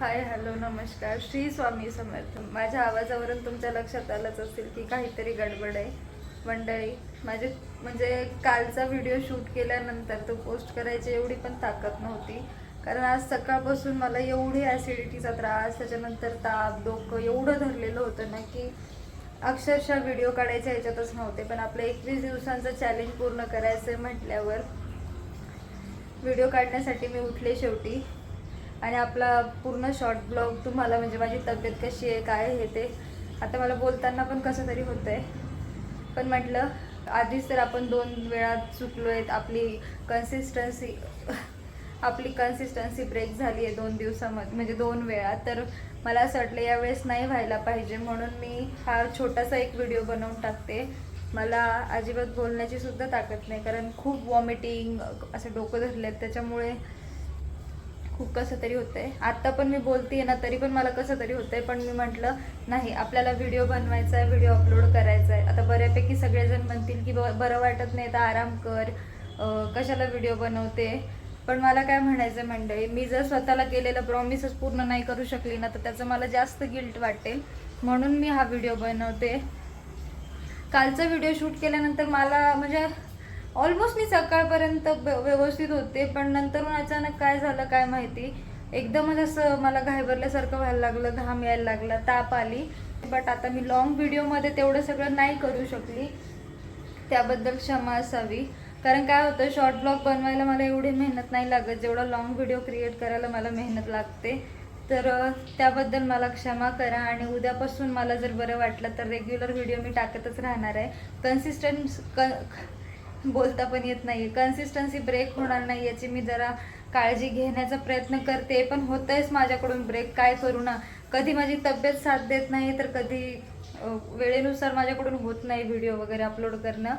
Hi hello नमस्कार. श्री स्वामी समर्थ. माझ्या आवाजावरून तुमच्या लक्षात आलंच असेल की काहीतरी गडबड आहे. मंडळी, माझे म्हणजे कालचा व्हिडिओ शूट केल्यानंतर तो पोस्ट करायची एवढी पण ताकद नव्हती, कारण आज सकाळपासून मला एवढी ॲसिडिटीचा त्रास, त्याच्यानंतर ताप, डोकं एवढं धरलेलं होतं ना की अक्षरशः व्हिडिओ काढायच्या ह्याच्यातच नव्हते. पण आपलं 21 दिवसांचं चॅलेंज पूर्ण करायचं म्हटल्यावर व्हिडिओ काढण्यासाठी मी उठले शेवटी. आणि आपला पूर्ण शॉर्ट ब्लॉग तुम्हाला म्हणजे माझी तब्येत कशी आहे काय हे ते आता मला बोलताना पण कसं तरी होतं आहे. पण म्हटलं आधीच तर आपण 2 वेळा चुकलो आहेत. आपली कन्सिस्टन्सी ब्रेक झाली आहे 2 दिवसामध्ये, म्हणजे 2 वेळा. तर मला असं वाटलं यावेळेस नाही व्हायला पाहिजे, म्हणून मी हा छोटासा एक व्हिडिओ बनवून टाकते. मला अजिबात बोलण्याची सुद्धा ताकद नाही, कारण खूप वॉमिटिंग, असं डोकं धरलं आहे, त्याच्यामुळे खूप कसं तरी होतंय. आता पण मी बोलते ना तरी पण मला कसं तरी होतंय. पण मी म्हटलं नाही, आपल्याला व्हिडिओ बनवायचा आहे, व्हिडिओ अपलोड करायचा आहे. आता बऱ्यापैकी सगळेजण म्हणतील की बरं वाटत नाही तर आराम कर, कशाला व्हिडिओ बनवते. पण मला काय म्हणायचं मंडळी, मी जर स्वतःला केलेलं प्रॉमिसच पूर्ण नाही करू शकली ना तर त्याचं मला जास्त गिल्ट वाटेल, म्हणून मी हा व्हिडिओ बनवते. कालचा व्हिडिओ शूट केल्यानंतर मला म्हणजे ऑलमोस्ट मी सकाळपर्यंत व्यवस्थित होते, पण नंतर अचानक काय झालं काय माहिती, एकदमच असं मला घाबरल्यासारखं व्हायला लागलं, घाम यायला लागला, ताप आली. बट आता मी लॉंग व्हिडिओमध्ये तेवढं सगळं नाही करू शकली, त्याबद्दल क्षमा असावी. कारण काय होतं, शॉर्ट ब्लॉग बनवायला मला एवढी मेहनत नाही लागत जेवढा लॉंग व्हिडिओ क्रिएट करायला मला मेहनत लागते. तर त्याबद्दल मला क्षमा करा. आणि उद्यापासून मला जर बरं वाटलं तर रेग्युलर व्हिडिओ मी टाकतच राहणार आहे. बोलता पण येत नाही, कन्सिस्टन्सी ब्रेक होणार नाही याची मी जरा काळजी घेण्याचा प्रयत्न करते. पण होतंयच माझ्याकडून ब्रेक, काय करू ना. कधी माझी तब्येत साथ देत नाही, तर कधी वेळेनुसार माझ्याकडून होत नाही व्हिडिओ वगैरे अपलोड करणं.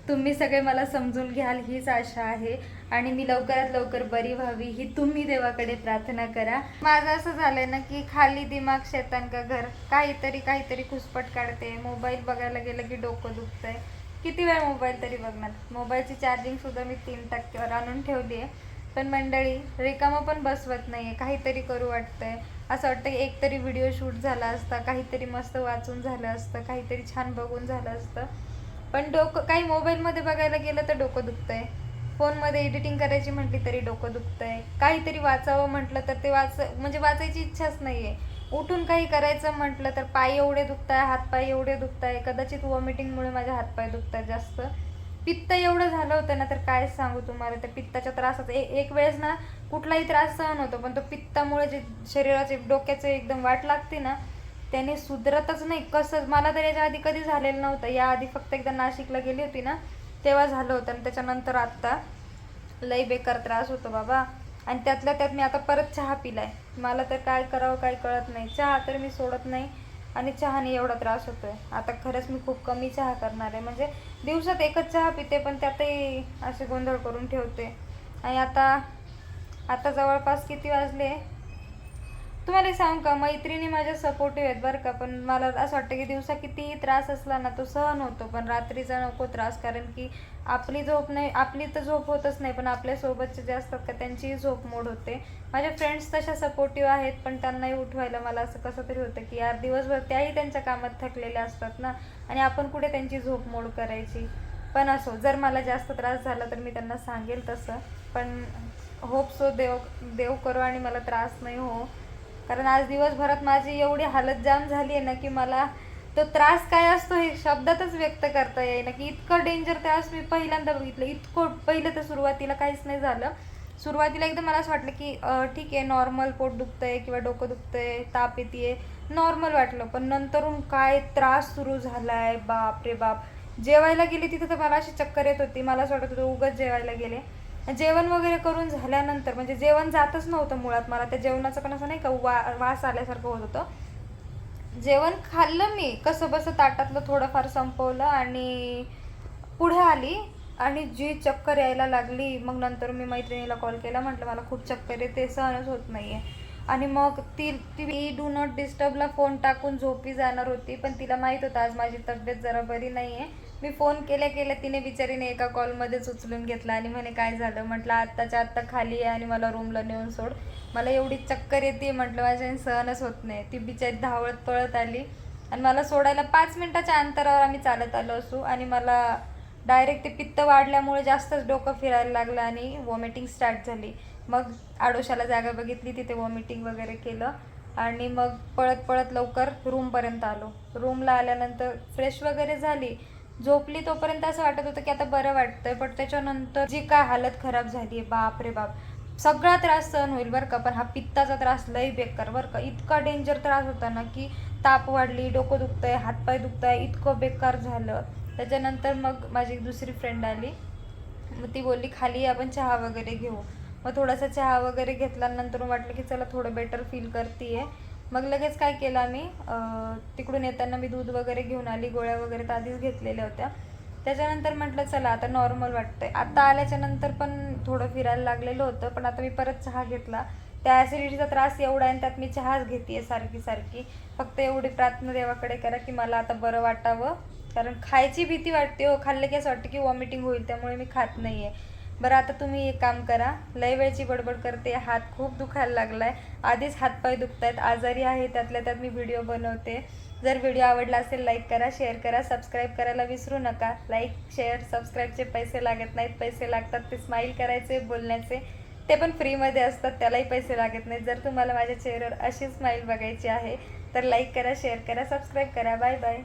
तुम्ही सगळे मला समजून घ्याल हीच आशा आहे. आणि मी लवकरात लवकर बरी व्हावी ही तुम्ही देवाकडे प्रार्थना करा. माझं असं झालंय ना की खाली दिमाग शैतान का घर, काहीतरी खुसपट काढते. मोबाईल बघायला गेलं की डोकं दुखतंय. किती वेळ मोबाईल तरी बघणार. मोबाईलची चार्जिंग सुद्धा मी 3%वर आणून ठेवली आहे. पण मंडळी, रिकामं पण बसवत नाही आहे, काहीतरी करू वाटतंय. असं वाटतं की एकतरी व्हिडिओ शूट झाला असता, काहीतरी मस्त वाचून झालं असतं, काहीतरी छान बघून झालं असतं. पण डोकं काही मोबाईलमध्ये बघायला गेलं तर डोकं दुखतंय, फोनमध्ये एडिटिंग करायची म्हटली तरी डोकं दुखतंय, काहीतरी वाचावं म्हटलं तर ते म्हणजे वाचायची इच्छाच नाही आहे. उठून काही करायचं म्हटलं तर पाय एवढे दुखताय, हातपाय एवढे दुखताय. कदाचित वॉमिटिंगमुळे माझे हातपाय दुखतात जास्त. पित्त एवढं झालं होतं ना तर काय सांगू तुम्हाला. त्या पित्ताच्या त्रासाचं एक वेळेस ना कुठलाही त्रास सहन होतो, पण तो पित्तामुळे जे शरीराचे डोक्याचे एकदम वाट लागते ना, त्याने सुधरतच नाही. कसं, मला तर याच्या आधी कधी झालेलं नव्हतं. याआधी फक्त एकदा नाशिकला गेली होती ना तेव्हा झालं होतं, आणि त्याच्यानंतर आत्ता लई बेकार त्रास होतो बाबा. आणि त्यातल्या त्यात मी आता परत चहा पिलाय. मला तर काय करावं काय कळत नाही. चहा तर मी सोडत नाही, आणि चहाने एवढा त्रास होतोय. आता खरंच मी खूप कमी चहा करणार आहे, म्हणजे दिवसात एकच चहा पिते, पण त्यातही असे गोंधळ करून ठेवते. आणि आता जवळपास किती वाजले तुम्हाला सांगू का, मैत्रिणी माझ्या सपोर्टिव्ह आहेत बरं का. पण मला असं वाटतं की दिवसा कितीही त्रास असला ना तो सहन होतो, पण रात्रीचा नको त्रास. कारण की आपली झोप नाही, आपली तर झोप होतच नाही, पण आपल्यासोबतचे जे असतात का त्यांचीही झोप मोड होते. माझ्या फ्रेंड्स तशा सपोर्टिव्ह आहेत, पण त्यांनाही उठवायला मला असं कसं तरी होतं की यार, दिवसभर त्याही त्यांच्या कामात थकलेल्या असतात ना, आणि आपण कुठे त्यांची झोप मोड करायची. पण असो, जर मला जास्त त्रास झाला तर मी त्यांना सांगेल तसं. पण होप सो देव करो आणि मला त्रास नाही हो. कारण आज दिवसभरात माझी एवढी हालत जाम झाली आहे ना की मला तो त्रास काय असतो हे शब्दातच व्यक्त करता येईना, की इतकं डेंजर त्रास मी पहिल्यांदा बघितलं. इतकं पहिलं तर सुरुवातीला काहीच नाही झालं. सुरुवातीला एकदम मला असं वाटलं की ठीक आहे, नॉर्मल पोट दुखतंय किंवा डोकं दुखतंय, ताप येते, नॉर्मल वाटलं. पण नंतरून काय त्रास सुरू झालाय, बाप रे बाप. जेवायला गेले तिथं तर मला अशी चक्कर येत होती. मला असं वाटत होतं उगाच जेवायला गेले. जेवण वगैरे करून झाल्यानंतर, म्हणजे जेवण जातच नव्हतं मुळात मला. त्या जेवणाचं पण असं नाही का वास आल्यासारखं होत होतं. जेवण खाल्लं मी कसं बसं, ताटातलं थोडंफार संपवलं आणि पुढे आली, आणि जी चक्कर यायला लागली. मग नंतर मी मैत्रिणीला कॉल केला, म्हटलं मला खूप चक्कर येते, सहनच होत नाही आहे. आणि मग ती डू नॉट डिस्टर्बला फोन टाकून झोपी जाणार होती, पण तिला माहीत होतं आज माझी तब्येत जरा बरी नाही आहे, मी फोन केल्या केल्या तिने बिचारीने एका कॉलमध्येच उचलून घेतला आणि म्हणे काय झालं. म्हटलं आत्ताच्या आत्ता खाली आहे आणि मला रूमला नेऊन सोड, मला एवढी चक्कर येते. म्हटलं माझ्याने सहनच होत नाही. ती बिचारी धावत पळत आली आणि मला सोडायला 5 मिनिटाच्या अंतरावर आम्ही चालत आलो असू आणि मला डायरेक्ट ते पित्त वाढल्यामुळे जास्तच डोकं फिरायला लागलं आणि वॉमिटिंग स्टार्ट झाली. मग आडोशाला जागा बघितली, तिथे वॉमिटिंग वगैरे केलं आणि मग पळत पळत लवकर रूमपर्यंत आलो. रूमला आल्यानंतर फ्रेश वगैरे झाली, झोपली. तोपर्यंत असं वाटत होतं की आता बरं वाटतंय, पण त्याच्यानंतर जी काय हालत खराब झाली आहे, बाप रे बाप. सगळा त्रास सहन होईल बरं का, पण हा पित्ताचा त्रास लई बेकार बरं का. इतका डेंजर त्रास होता ना की ताप वाढली, डोकं दुखतंय, हातपाय दुखतंय, इतकं बेकार झालं. त्याच्यानंतर मग माझी दुसरी फ्रेंड आली, मग ती बोलली खाली आपण चहा वगैरे घेऊ. मग थोडासा चहा वगैरे घेतल्यानंतर वाटलं की चला थोडं बेटर फील करते आहे. मग लगेच काय केलं आम्ही, तिकडून येताना मी दूध वगैरे घेऊन आली, गोळ्या वगैरे तर आधीच घेतलेल्या होत्या. त्याच्यानंतर म्हटलं चला आता नॉर्मल वाटतंय. आता आल्याच्या नंतर पण थोडं फिरायला लागलेलं होतं, पण आता मी परत चहा घेतला. त्या ॲसिडिटीचा त्रास एवढा आहे आणि त्यात मी चहाच घेते सारखी सारखी. फक्त एवढी प्रार्थना देवाकडे करा की मला आता बरं वाटावं, कारण खायची भीती वाटते हो. खाल्लं की असं वाटतं की वॉमिटिंग होईल, त्यामुळे मी खात नाही आहे. बरं आता तुम्ही एक काम करा, लय वेळची बडबड करते, हात खूप दुखायला लागला आहे, आधीच हातपाय दुखत आहेत, आजारी आहे, त्यातल्या त्यात मी व्हिडिओ बनवते. जर व्हिडिओ आवडला असेल लाईक करा, शेअर करा, सबस्क्राईब करायला विसरू नका. लाईक शेअर सबस्क्राईबचे पैसे लागत नाहीत, पैसे लागतात ते स्माईल करायचे, बोलण्याचे, ते पण फ्रीमध्ये असतात, त्यालाही पैसे लागत नाहीत. जर तुम्हाला माझ्या चेहऱ्यावर अशी स्माईल बघायची आहे तर लाईक करा, शेअर करा, सबस्क्राईब करा. Bye bye.